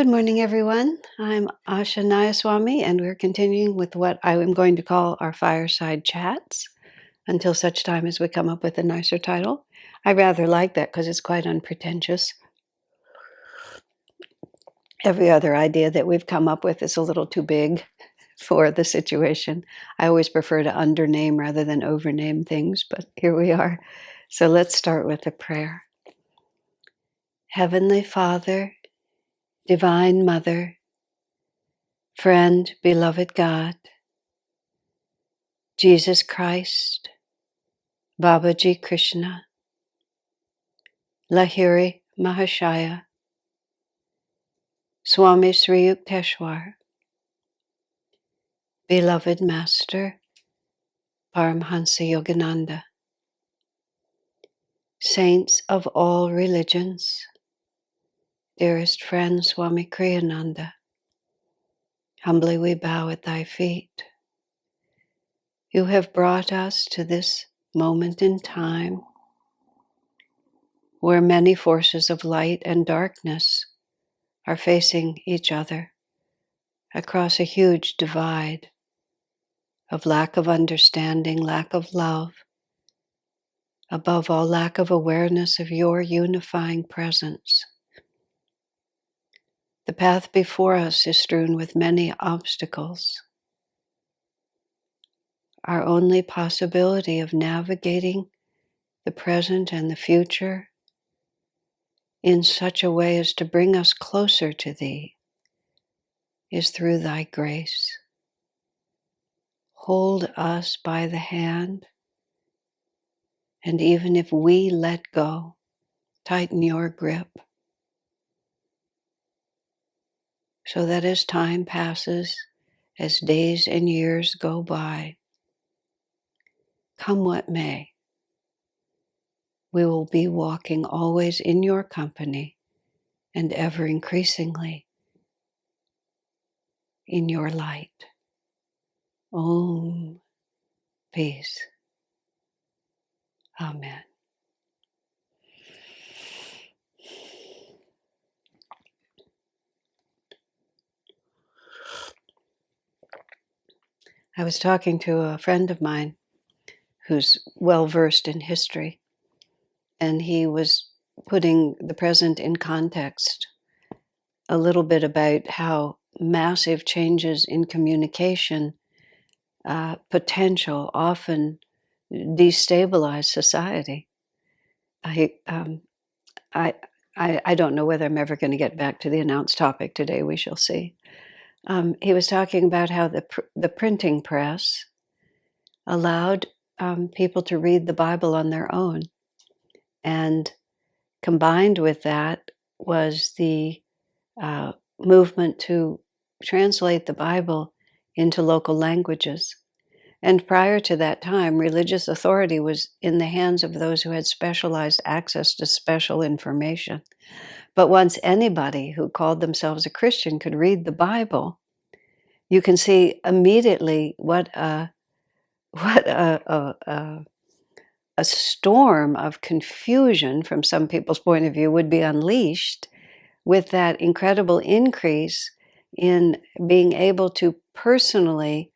Good morning, everyone. I'm Asha Nayaswami, and we're continuing with what I am going to call our fireside chats until such time as we come up with a nicer title. I rather like that because it's quite unpretentious. Every other idea that we've come up with is a little too big for the situation. I always prefer to undername rather than overname things, but here we are. So let's start with a prayer. Heavenly Father, Divine Mother, Friend, Beloved God, Jesus Christ, Babaji Krishna, Lahiri Mahashaya, Swami Sri Yukteswar, Beloved Master, Paramhansa Yogananda, Saints of all religions, dearest friend Swami Kriyananda, humbly we bow at thy feet. You have brought us to this moment in time where many forces of light and darkness are facing each other across a huge divide of lack of understanding, lack of love, above all, lack of awareness of your unifying presence. The path before us is strewn with many obstacles. Our only possibility of navigating the present and the future in such a way as to bring us closer to thee is through thy grace. Hold us by the hand, and even if we let go, tighten your grip, so that as time passes, as days and years go by, come what may, we will be walking always in your company and ever increasingly in your light. Om, peace. Amen. I was talking to a friend of mine who's well versed in history, and he was putting the present in context a little bit about how massive changes in communication potential often destabilize society. I, um, I, I don't know whether I'm ever going to get back to the announced topic today. We shall see. He was talking about how the printing press allowed people to read the Bible on their own, and combined with that was the movement to translate the Bible into local languages. And prior to that time, religious authority was in the hands of those who had specialized access to special information. But once anybody who called themselves a Christian could read the Bible, you can see immediately what a storm of confusion from some people's point of view would be unleashed with that incredible increase in being able to personally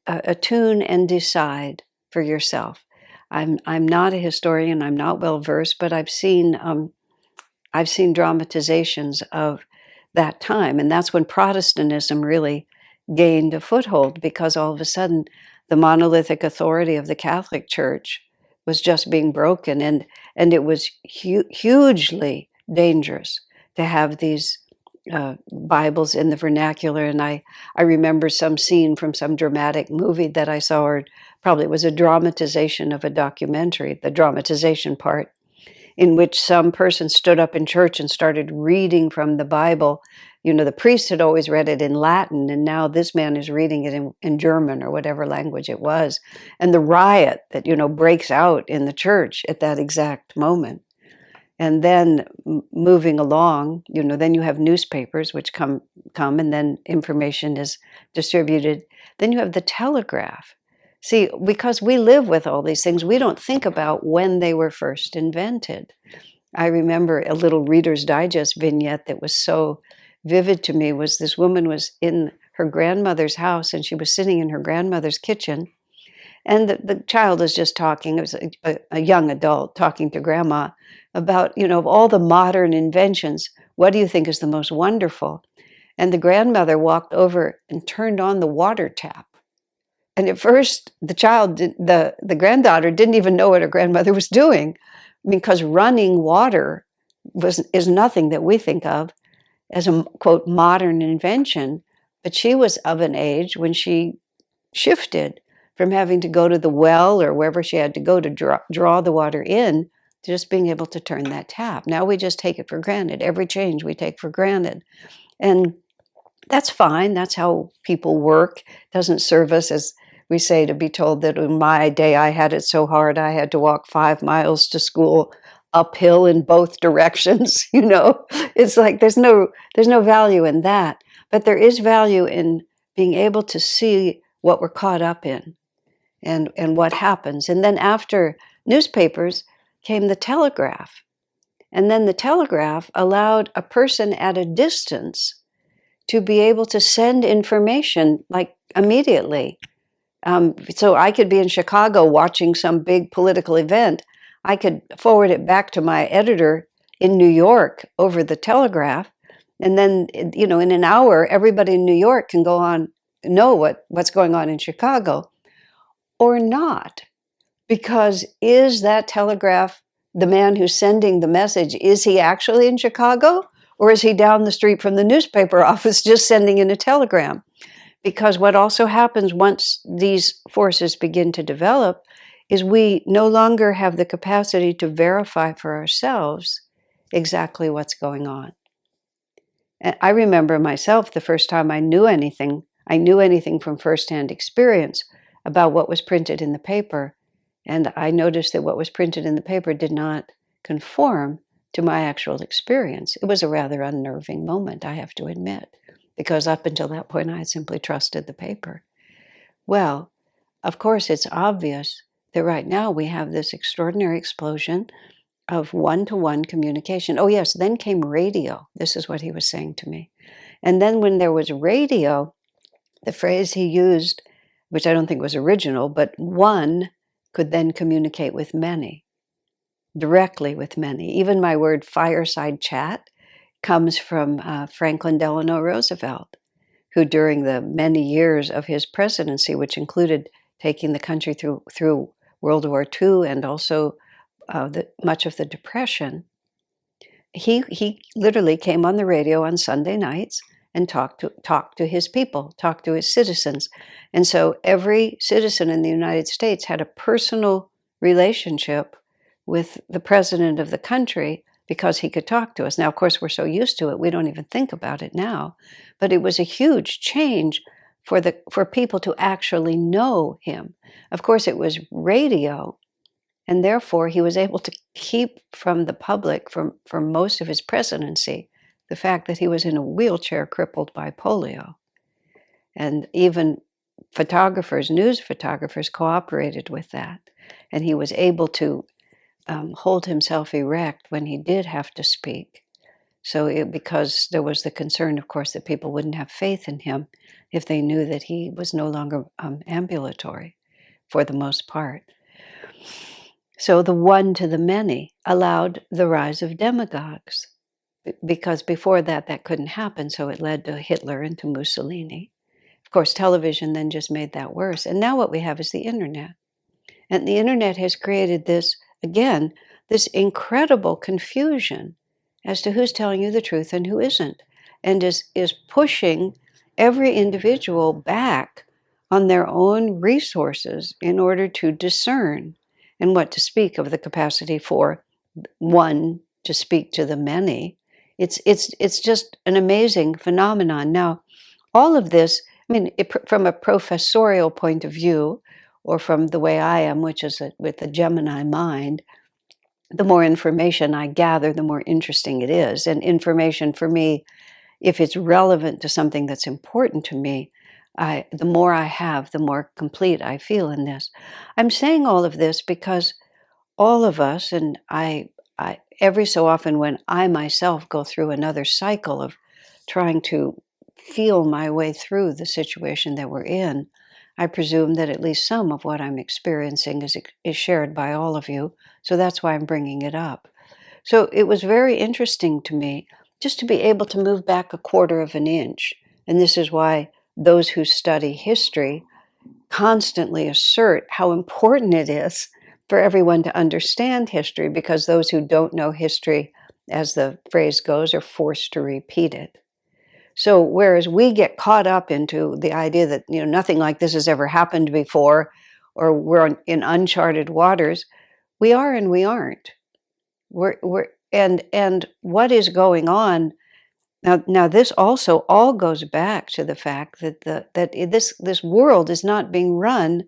attune and decide for yourself. I'm not a historian. I'm not well versed, but I've seen dramatizations of that time, and that's when Protestantism really gained a foothold, because all of a sudden the monolithic authority of the Catholic Church was just being broken, and it was hugely dangerous to have these Bibles in the vernacular. And I remember some scene from some dramatic movie that I saw, or probably it was a dramatization of a documentary, the dramatization part, in which some person stood up in church and started reading from the Bible. You know, the priest had always read it in Latin, and now this man is reading it in German or whatever language it was. And the riot that, breaks out in the church at that exact moment. And then moving along, then you have newspapers which come and then information is distributed. Then you have the telegraph. See, because we live with all these things, we don't think about when they were first invented. I remember a little Reader's Digest vignette that was so vivid to me. Was this woman was in her grandmother's house, and she was sitting in her grandmother's kitchen, and the child is just talking. It was a young adult talking to grandma about, of all the modern inventions, what do you think is the most wonderful? And the grandmother walked over and turned on the water tap. And at first, the granddaughter didn't even know what her grandmother was doing, because running water is nothing that we think of as a, quote, modern invention. But she was of an age when she shifted from having to go to the well or wherever she had to go to draw the water in, to just being able to turn that tap. Now we just take it for granted. Every change we take for granted. And that's fine. That's how people work. It doesn't serve us, as we say, to be told that in my day I had it so hard I had to walk 5 miles to school uphill in both directions. It's like there's no value in that. But there is value in being able to see what we're caught up in and what happens. And then after newspapers came the telegraph. And then the telegraph allowed a person at a distance to be able to send information like immediately. So I could be in Chicago watching some big political event. I could forward it back to my editor in New York over the telegraph. And then, in an hour, everybody in New York can go on, know what's going on in Chicago or not. Because is that telegraph, the man who's sending the message, is he actually in Chicago? Or is he down the street from the newspaper office just sending in a telegram? Because what also happens once these forces begin to develop is we no longer have the capacity to verify for ourselves exactly what's going on. And I remember myself, the first time I knew anything from firsthand experience about what was printed in the paper. And I noticed that what was printed in the paper did not conform to my actual experience. It was a rather unnerving moment, I have to admit, because up until that point, I had simply trusted the paper. Well, of course, it's obvious that right now we have this extraordinary explosion of one-to-one communication. Oh, yes, then came radio. This is what he was saying to me. And then when there was radio, the phrase he used, which I don't think was original, but one could then communicate with many, directly with many. Even my word fireside chat comes from Franklin Delano Roosevelt, who during the many years of his presidency, which included taking the country through World War II and also much of the Depression, he literally came on the radio on Sunday nights and talked to his people, talked to his citizens. And so every citizen in the United States had a personal relationship with the president of the country because he could talk to us. Now, of course, we're so used to it, we don't even think about it now. But it was a huge change for people to actually know him. Of course, it was radio, and therefore he was able to keep from the public for most of his presidency the fact that he was in a wheelchair crippled by polio. And even news photographers cooperated with that. And he was able to hold himself erect when he did have to speak. Because there was the concern, of course, that people wouldn't have faith in him if they knew that he was no longer ambulatory for the most part. So the one to the many allowed the rise of demagogues, because before that couldn't happen. So it led to Hitler and to Mussolini. Of course, television then just made that worse. And now what we have is the internet. And the internet has created this incredible confusion as to who's telling you the truth and who isn't, and is pushing every individual back on their own resources in order to discern, and what to speak of the capacity for one to speak to the many. It's just an amazing phenomenon. Now, all of this, from a professorial point of view, or from the way I am, which is with the Gemini mind, the more information I gather, the more interesting it is. And information for me, if it's relevant to something that's important to me, the more I have, the more complete I feel in this. I'm saying all of this because all of us, and I every so often when I myself go through another cycle of trying to feel my way through the situation that we're in, I presume that at least some of what I'm experiencing is shared by all of you. So that's why I'm bringing it up. So it was very interesting to me just to be able to move back a quarter of an inch. And this is why those who study history constantly assert how important it is for everyone to understand history, because those who don't know history, as the phrase goes, are forced to repeat it. So whereas we get caught up into the idea that nothing like this has ever happened before, or we're in uncharted waters, we are and we aren't. And what is going on now? This also all goes back to the fact that this world is not being run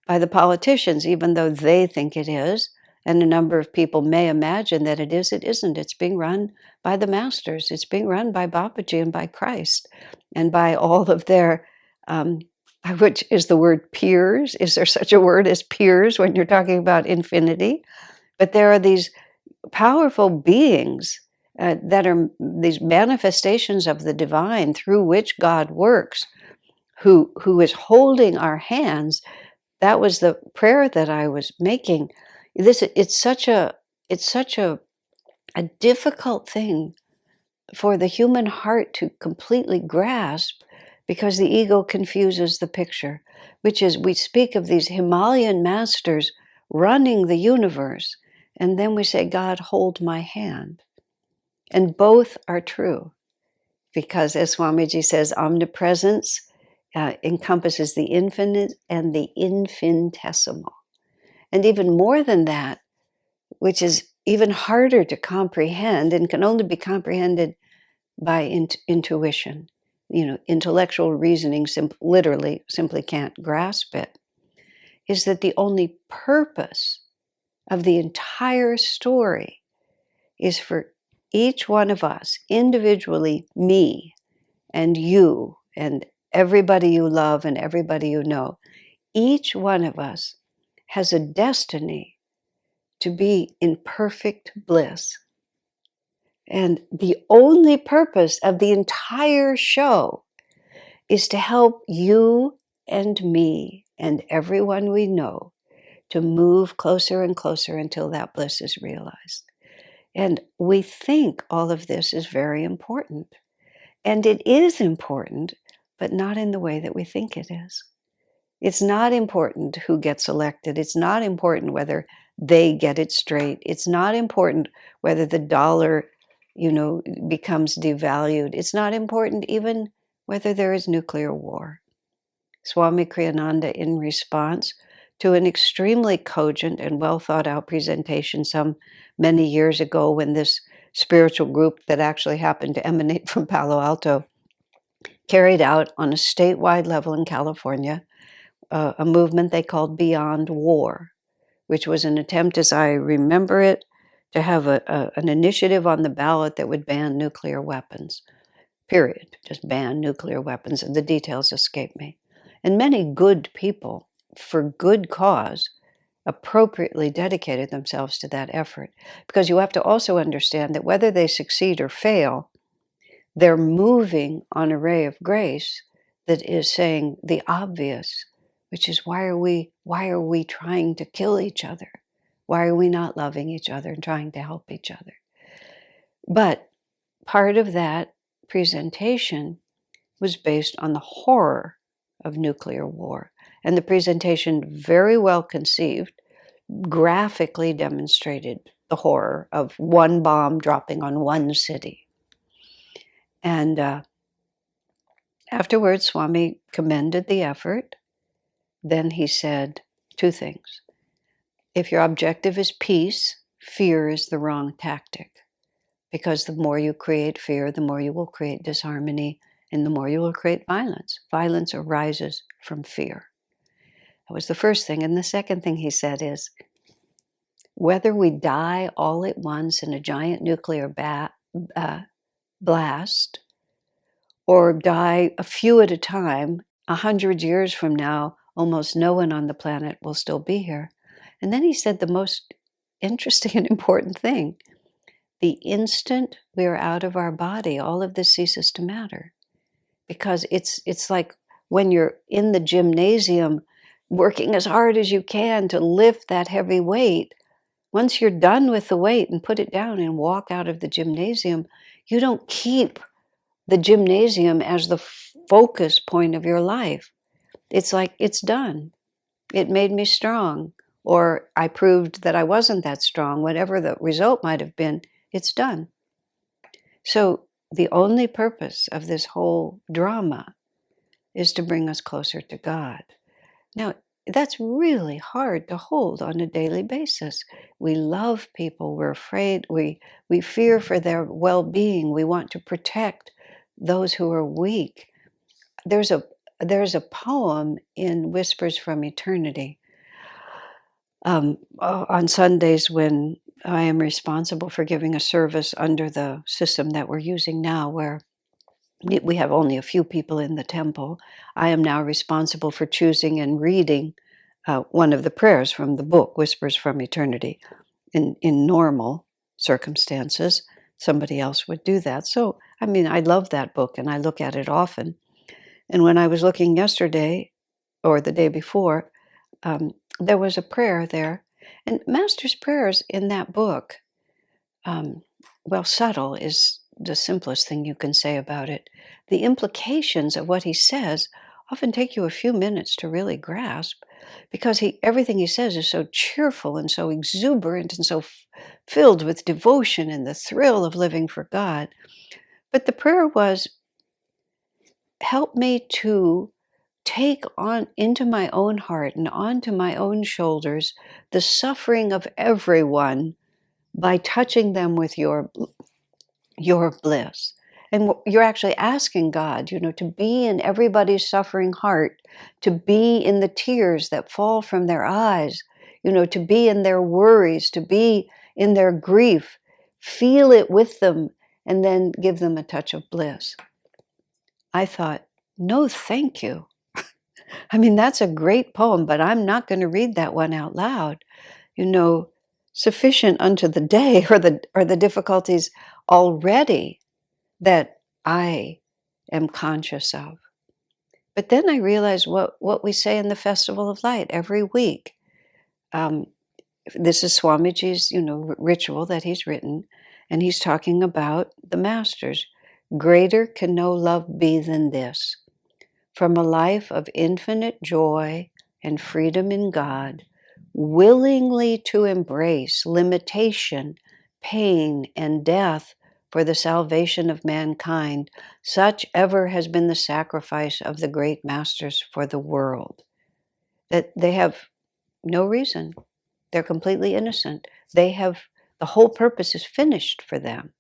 by the politicians, even though they think it is, and a number of people may imagine that it is. It isn't. It's being run by the masters. It's being run by Babaji and by Christ, and by all of their, which is the word peers. Is there such a word as peers when you're talking about infinity? But there are these powerful beings that are these manifestations of the divine through which God works, who is holding our hands. That was the prayer that I was making. It's such a difficult thing for the human heart to completely grasp, because the ego confuses the picture, which is we speak of these Himalayan masters running the universe, and then we say, God, hold my hand. And both are true, because as Swamiji says, omnipresence encompasses the infinite and the infinitesimal. And even more than that, which is even harder to comprehend and can only be comprehended by intuition. Intellectual reasoning literally simply can't grasp it, is that the only purpose of the entire story is for each one of us, individually, me and you and everybody you love and everybody you know, each one of us has a destiny to be in perfect bliss. And the only purpose of the entire show is to help you and me and everyone we know to move closer and closer until that bliss is realized. And we think all of this is very important. And it is important, but not in the way that we think it is. It's not important who gets elected. It's not important whether they get it straight. It's not important whether the dollar, becomes devalued. It's not important even whether there is nuclear war. Swami Kriyananda, in response to an extremely cogent and well thought out presentation some many years ago, when this spiritual group that actually happened to emanate from Palo Alto carried out on a statewide level in California a movement they called Beyond War, which was an attempt, as I remember it, to have an initiative on the ballot that would ban nuclear weapons, period. Just ban nuclear weapons. And the details escape me. And many good people, for good cause, appropriately dedicated themselves to that effort. Because you have to also understand that whether they succeed or fail, they're moving on a ray of grace that is saying the obvious, which is why are we trying to kill each other? Why are we not loving each other and trying to help each other? But part of that presentation was based on the horror of nuclear war. And the presentation, very well conceived, graphically demonstrated the horror of one bomb dropping on one city. And afterwards, Swami commended the effort. Then he said two things. If your objective is peace, fear is the wrong tactic. Because the more you create fear, the more you will create disharmony, and the more you will create violence. Violence arises from fear. That was the first thing. And the second thing he said is, whether we die all at once in a giant nuclear blast, or die a few at a time, 100 years from now, almost no one on the planet will still be here. And then he said the most interesting and important thing. the instant we are out of our body, all of this ceases to matter. Because it's like when you're in the gymnasium working as hard as you can to lift that heavy weight, once you're done with the weight and put it down and walk out of the gymnasium, you don't keep the gymnasium as the focus point of your life. It's like, it's done. It made me strong, or I proved that I wasn't that strong. Whatever the result might have been, it's done. So the only purpose of this whole drama is to bring us closer to God. Now, that's really hard to hold on a daily basis. We love people, we're afraid, we fear for their well-being, we want to protect those who are weak. There's a poem in Whispers from Eternity. On Sundays, when I am responsible for giving a service under the system that we're using now, where we have only a few people in the temple, I am now responsible for choosing and reading one of the prayers from the book, Whispers from Eternity. In normal circumstances, somebody else would do that. So, I mean, I love that book and I look at it often. And when I was looking yesterday or the day before, there was a prayer there. And Master's prayers in that book, um, well, subtle is the simplest thing you can say about it. The implications of what he says often take you a few minutes to really grasp, because everything he says is so cheerful and so exuberant and so filled with devotion and the thrill of living for God. But the prayer was, help me to take on into my own heart and onto my own shoulders the suffering of everyone by touching them with your bliss. And you're actually asking God, to be in everybody's suffering heart, to be in the tears that fall from their eyes, to be in their worries, to be in their grief, feel it with them, and then give them a touch of bliss. I thought, no, thank you. I mean, that's a great poem, but I'm not going to read that one out loud. Sufficient unto the day are the difficulties already that I am conscious of. But then I realized what we say in the Festival of Light every week. This is Swamiji's, ritual that he's written, and he's talking about the masters. Greater can no love be than this. From a life of infinite joy and freedom in God, willingly to embrace limitation, pain, and death for the salvation of mankind, such ever has been the sacrifice of the great masters for the world. That they have no reason. They're completely innocent. The whole purpose is finished for them.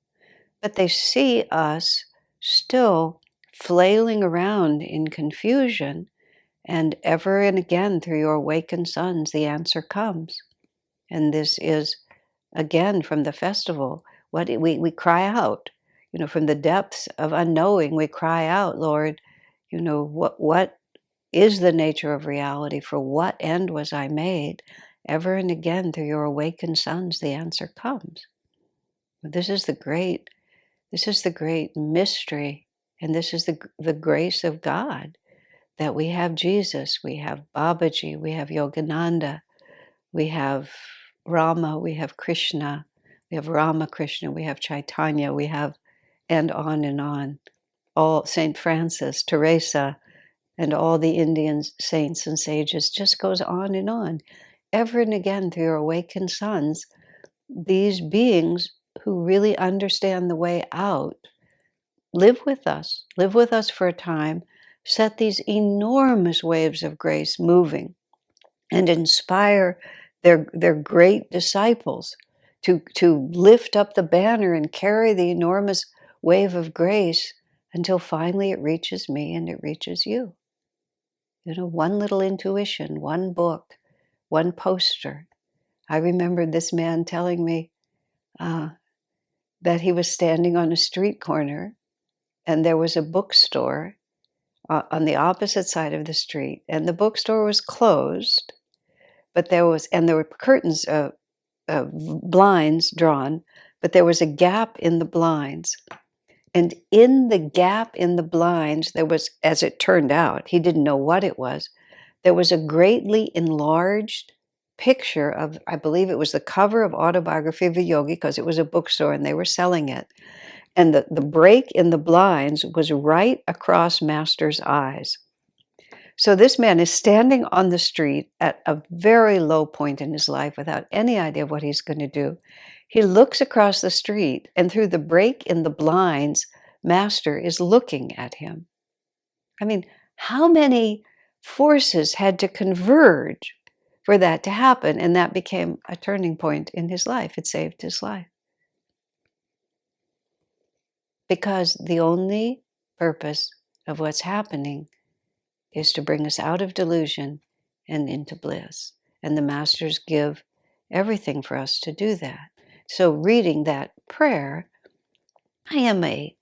But they see us still flailing around in confusion, and ever and again through your awakened sons, the answer comes. And this is, again, from the festival, what we cry out, from the depths of unknowing, we cry out, Lord, what is the nature of reality? For what end was I made? Ever and again through your awakened sons, the answer comes. This is the great mystery, and this is the grace of God, that we have Jesus, we have Babaji, we have Yogananda, we have Rama, we have Krishna, we have Ramakrishna, we have Chaitanya, we have, and on, all Saint Francis, Teresa, and all the Indian saints and sages, just goes on and on. Ever and again through your awakened sons, these beings who really understand the way out live with us for a time, set these enormous waves of grace moving, and inspire their great disciples to lift up the banner and carry the enormous wave of grace until finally it reaches me and it reaches you. One little intuition, one book, one poster. I remember this man telling me that he was standing on a street corner and there was a bookstore on the opposite side of the street, and the bookstore was closed, but there were curtains, blinds drawn, but there was a gap in the blinds. And in the gap in the blinds, there was, as it turned out, he didn't know what it was, there was a greatly enlarged picture of, I believe it was the cover of Autobiography of a Yogi, because it was a bookstore and they were selling it. And the break in the blinds was right across Master's eyes. So this man is standing on the street at a very low point in his life without any idea of what he's going to do. He looks across the street, and through the break in the blinds, Master is looking at him. I mean, how many forces had to converge for that to happen? And that became a turning point in his life. It saved his life. Because the only purpose of what's happening is to bring us out of delusion and into bliss. And the masters give everything for us to do that. So reading that prayer, I am a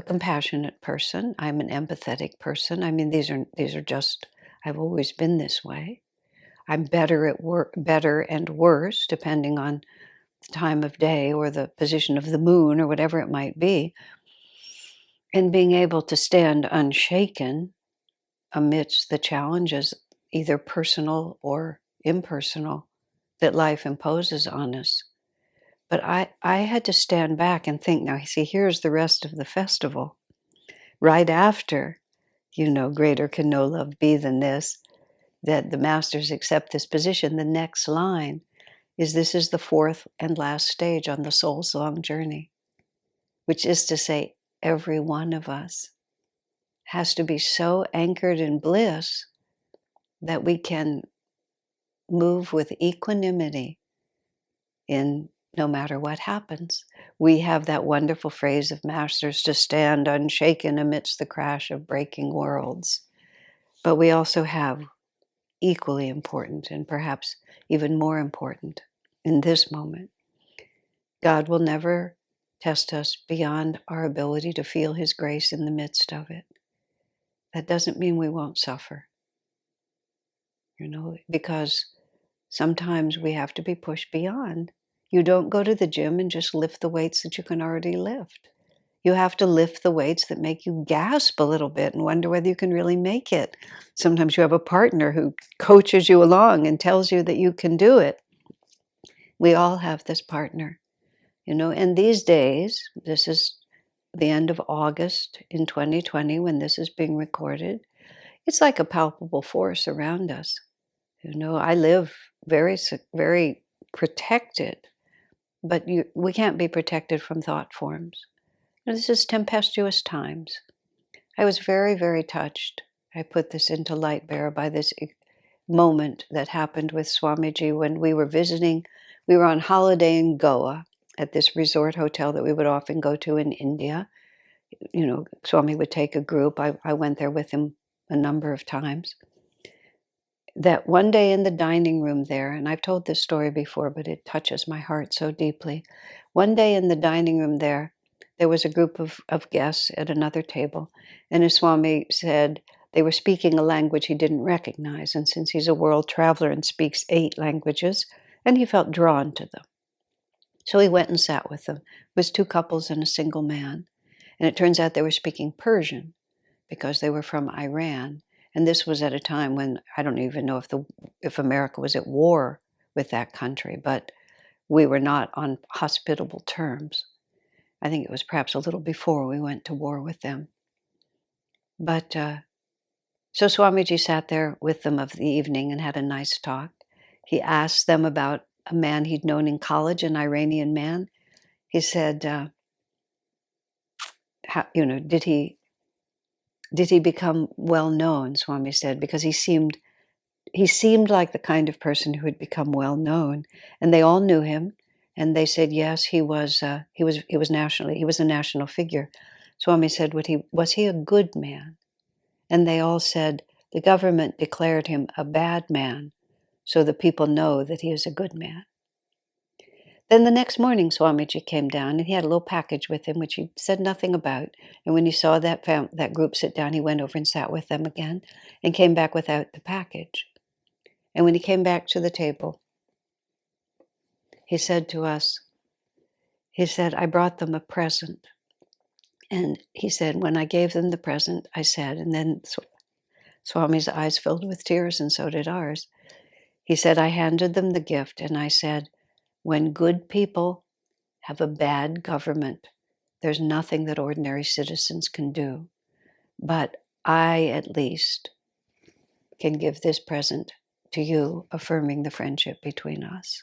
compassionate person. I'm an empathetic person. I mean, these are just, I've always been this way. I'm better at work, better and worse, depending on the time of day or the position of the moon or whatever it might be. And being able to stand unshaken amidst the challenges, either personal or impersonal, that life imposes on us. But I had to stand back and think, now, see, here's the rest of the festival. Right after, greater can no love be than this, that the masters accept this position, the next line is, this is the fourth and last stage on the soul's long journey, which is to say, every one of us has to be so anchored in bliss that we can move with equanimity in no matter what happens. We have that wonderful phrase of masters, to stand unshaken amidst the crash of breaking worlds. But we also have, equally important and perhaps even more important in this moment, God will never test us beyond our ability to feel His grace in the midst of it. That doesn't mean we won't suffer, because sometimes we have to be pushed beyond. You don't go to the gym and just lift the weights that you can already lift. You have to lift the weights that make you gasp a little bit and wonder whether you can really make it. Sometimes you have a partner who coaches you along and tells you that you can do it. We all have this partner, and these days, this is the end of August in 2020 when this is being recorded, it's like a palpable force around us. I live very, very protected, but we can't be protected from thought forms. This is tempestuous times. I was very, very touched. I put this into light bearer by this moment that happened with Swamiji when we were visiting. We were on holiday in Goa at this resort hotel that we would often go to in India. Swami would take a group. I went there with him a number of times. That one day in the dining room there, and I've told this story before, but it touches my heart so deeply. One day in the dining room there was a group of guests at another table, and as Swami said, they were speaking a language he didn't recognize, and since he's a world traveler and speaks 8 languages, and he felt drawn to them. So he went and sat with them. It was 2 couples and a single man, and it turns out they were speaking Persian because they were from Iran. And this was at a time when I don't even know if America was at war with that country, but we were not on hospitable terms. I think it was perhaps a little before we went to war with them. But so Swamiji sat there with them of the evening and had a nice talk. He asked them about a man he'd known in college, an Iranian man. He said, did he become well known? Swami said, because he seemed like the kind of person who had become well known, and they all knew him, and they said yes, he was a national figure. Swami said, was he a good man? And they all said, the government declared him a bad man, so the people know that he is a good man. Then the next morning, Swamiji came down, and he had a little package with him, which he said nothing about. And when he saw that group sit down, he went over and sat with them again, and came back without the package. And when he came back to the table, he said to us, He said, I brought them a present. And he said, when I gave them the present, I said, and then Swami's eyes filled with tears, and so did ours. He said, I handed them the gift, and I said, when good people have a bad government, there's nothing that ordinary citizens can do. But I, at least, can give this present to you, affirming the friendship between us.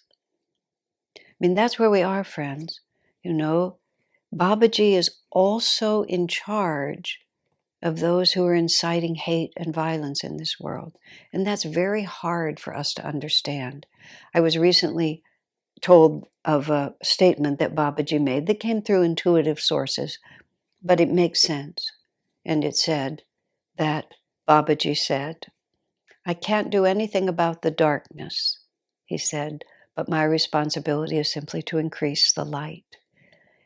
I mean, that's where we are, friends. You know, Babaji is also in charge of those who are inciting hate and violence in this world. And that's very hard for us to understand. I was recently told of a statement that Babaji made that came through intuitive sources, but it makes sense. And it said that Babaji said, I can't do anything about the darkness, he said, but my responsibility is simply to increase the light.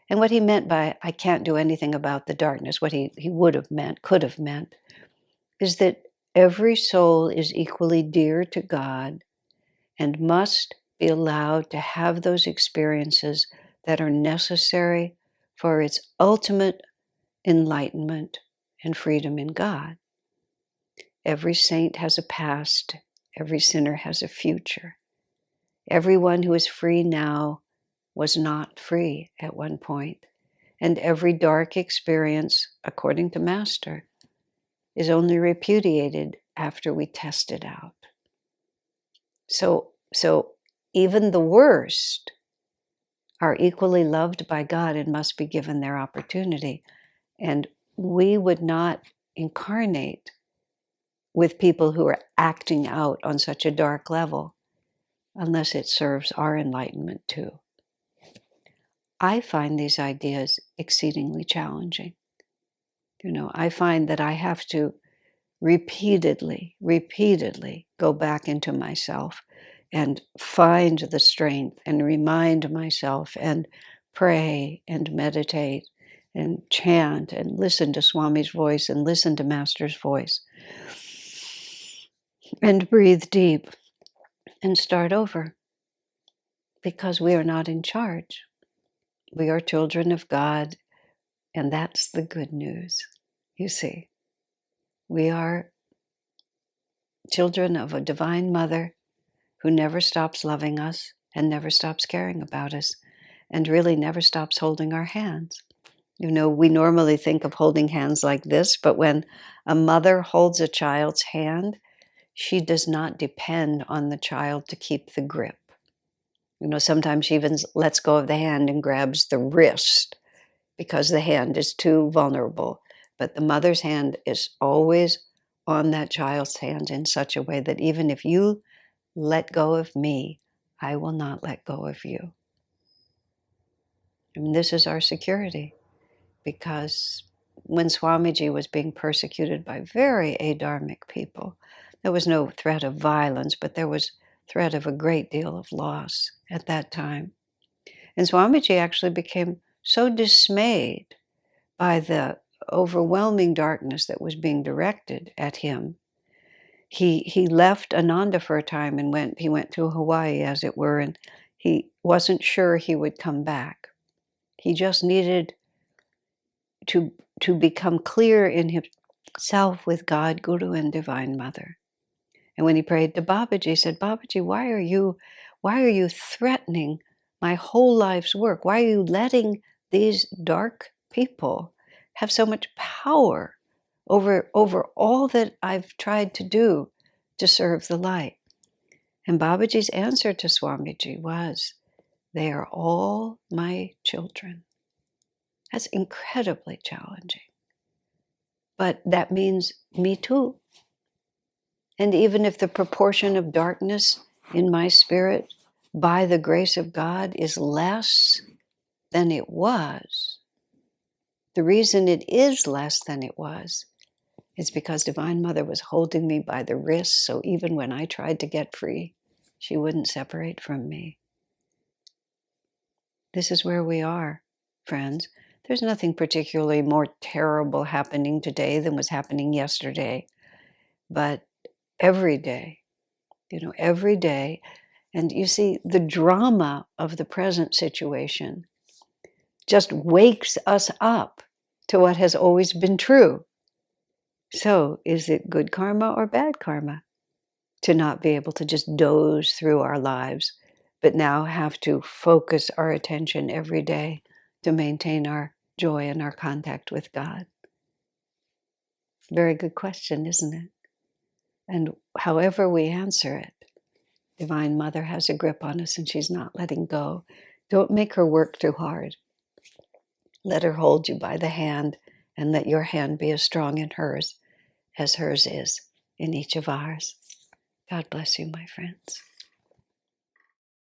And what he meant by I can't do anything about the darkness, what he would have meant, could have meant, is that every soul is equally dear to God and must be allowed to have those experiences that are necessary for its ultimate enlightenment and freedom in God. Every saint has a past, every sinner has a future. Everyone who is free now was not free at one point. And every dark experience, according to Master, is only repudiated after we test it out. So even the worst are equally loved by God and must be given their opportunity. And we would not incarnate with people who are acting out on such a dark level unless it serves our enlightenment too. I find these ideas exceedingly challenging. You know, I find that I have to repeatedly go back into myself and find the strength and remind myself and pray and meditate and chant and listen to Swami's voice and listen to Master's voice and breathe deep and start over, because we are not in charge. We are children of God, and that's the good news. You see, we are children of a divine mother who never stops loving us and never stops caring about us and really never stops holding our hands. You know, we normally think of holding hands like this, but when a mother holds a child's hand, she does not depend on the child to keep the grip. You know, sometimes she even lets go of the hand and grabs the wrist because the hand is too vulnerable. But the mother's hand is always on that child's hand in such a way that even if you let go of me, I will not let go of you. And this is our security, because when Swamiji was being persecuted by very adharmic people, there was no threat of violence, but there was threat of a great deal of loss at that time. And Swamiji actually became so dismayed by the overwhelming darkness that was being directed at him. He left Ananda for a time and he went to Hawaii, as it were, and he wasn't sure he would come back. He just needed to become clear in himself with God, Guru, and Divine Mother. And when he prayed to Babaji, he said, Babaji, why are you threatening my whole life's work? Why are you letting these dark people have so much power over all that I've tried to do to serve the light? And Babaji's answer to Swamiji was, they are all my children. That's incredibly challenging. But that means me too. And even if the proportion of darkness in my spirit, by the grace of God, is less than it was, the reason it is less than it was is because Divine Mother was holding me by the wrist, so even when I tried to get free, she wouldn't separate from me. This is where we are, friends. There's nothing particularly more terrible happening today than was happening yesterday. But every day, every day. And you see, the drama of the present situation just wakes us up to what has always been true. So is it good karma or bad karma to not be able to just doze through our lives, but now have to focus our attention every day to maintain our joy and our contact with God? Very good question, isn't it? And however we answer it, Divine Mother has a grip on us and she's not letting go. Don't make her work too hard. Let her hold you by the hand and let your hand be as strong in hers as hers is in each of ours. God bless you, my friends.